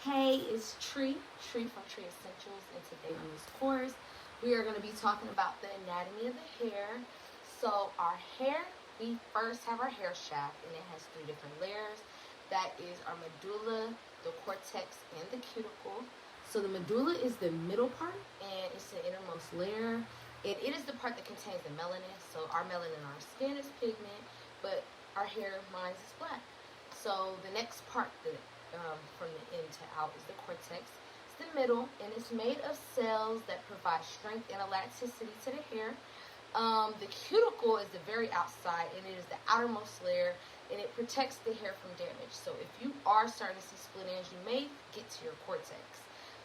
Hey, it's Tree from Tree Essentials, and today on this course, we are going to be talking about the anatomy of the hair. So our hair, we first have our hair shaft, and it has three different layers. That is our medulla, the cortex, and the cuticle. So the medulla is the middle part, and it's the innermost layer, and it is the part that contains the melanin. So our melanin in our skin is pigment, but our hair, mine is black. So the next part that from the in to out is the cortex. It's the middle, and it's made of cells that provide strength and elasticity to the hair. The cuticle is the very outside, and it is the outermost layer, and it protects the hair from damage. So if you are starting to see split ends, you may get to your cortex.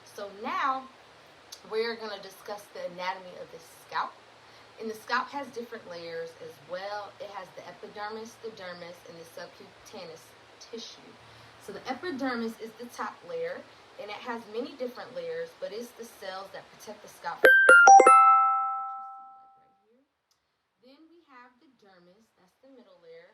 So now we're going to discuss the anatomy of the scalp. And the scalp has different layers as well. It has the epidermis, the dermis, and the subcutaneous tissue. So the epidermis is the top layer, and it has many different layers, but it's the cells that protect the scalp. Then we have the dermis, that's the middle layer,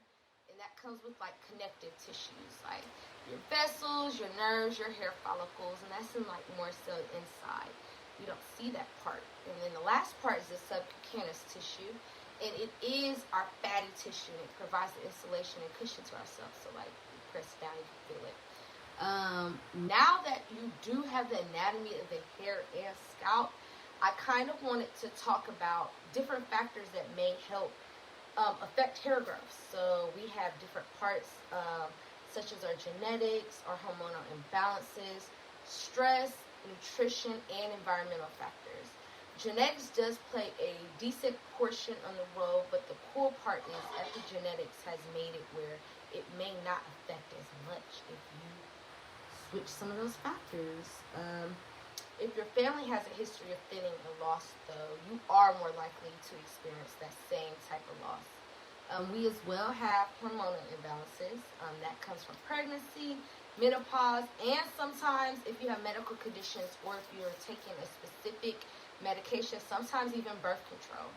and that comes with like connective tissues, like your vessels, your nerves, your hair follicles, and that's in like more so inside. You don't see that part. And then the last part is the subcutaneous tissue, and it is our fatty tissue, and it provides the insulation and cushion to ourselves. So like you press down, you can feel it. Now that you do have the anatomy of the hair and scalp, I kind of wanted to talk about different factors that may help affect hair growth. So we have different parts such as our genetics, our hormonal imbalances, stress, nutrition, and environmental factors. Genetics does play a decent portion on the role, but the cool part is epigenetics has made it where it may not affect as much if you switch some of those factors. If your family has a history of thinning or loss, though, you are more likely to experience that same type of loss. We as well have hormonal imbalances. That comes from pregnancy, menopause, and sometimes if you have medical conditions or if you're taking a specific medication, sometimes even birth control.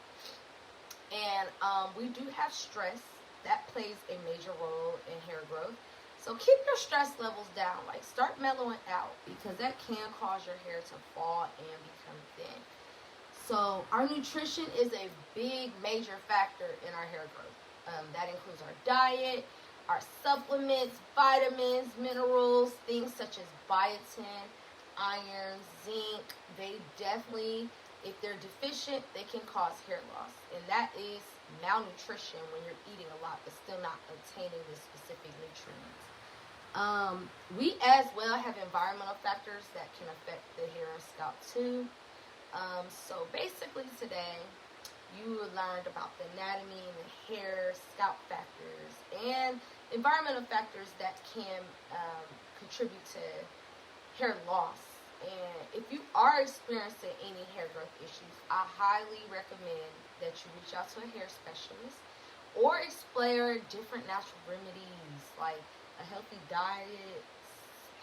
And we do have stress. That plays a major role in hair growth. So keep your stress levels down. Like start mellowing out, because that can cause your hair to fall and become thin. So our nutrition is a big major factor in our hair growth. That includes our diet, our supplements, vitamins, minerals, things such as biotin, iron, zinc. They definitely, if they're deficient, they can cause hair loss. And that is malnutrition when you're eating a lot but still not obtaining the specific nutrients. We as well have environmental factors that can affect the hair and scalp too. So basically today you learned about the anatomy and the hair, scalp factors, and environmental factors that can contribute to hair loss. And if you are experiencing any hair growth issues, I highly recommend that you reach out to a hair specialist or explore different natural remedies like a healthy diet,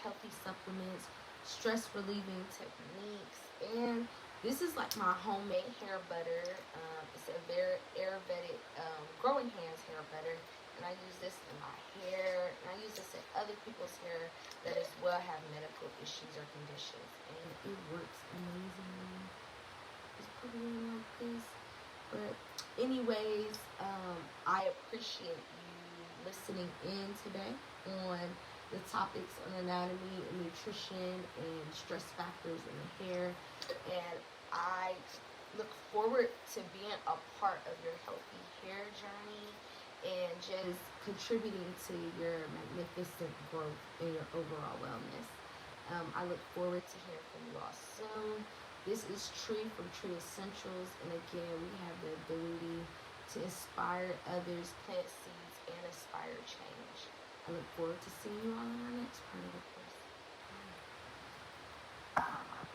healthy supplements, stress relieving techniques, and this is like my homemade hair butter. It's a very Ayurvedic growing hands hair butter, and I use this in my hair, and I use this in other people's hair that as well have medical issues or conditions, and it works amazingly. Just put it in like this. But anyways, I appreciate you listening in today on the topics on anatomy and nutrition and stress factors in the hair, and I look forward to being a part of your healthy hair journey and just contributing to your magnificent growth and your overall wellness. I look forward to hearing from you all soon. This is Tree from Tree Essentials, and again, we have the ability to inspire others, plant seeds, and inspire change. I look forward to seeing you all in our next part of it.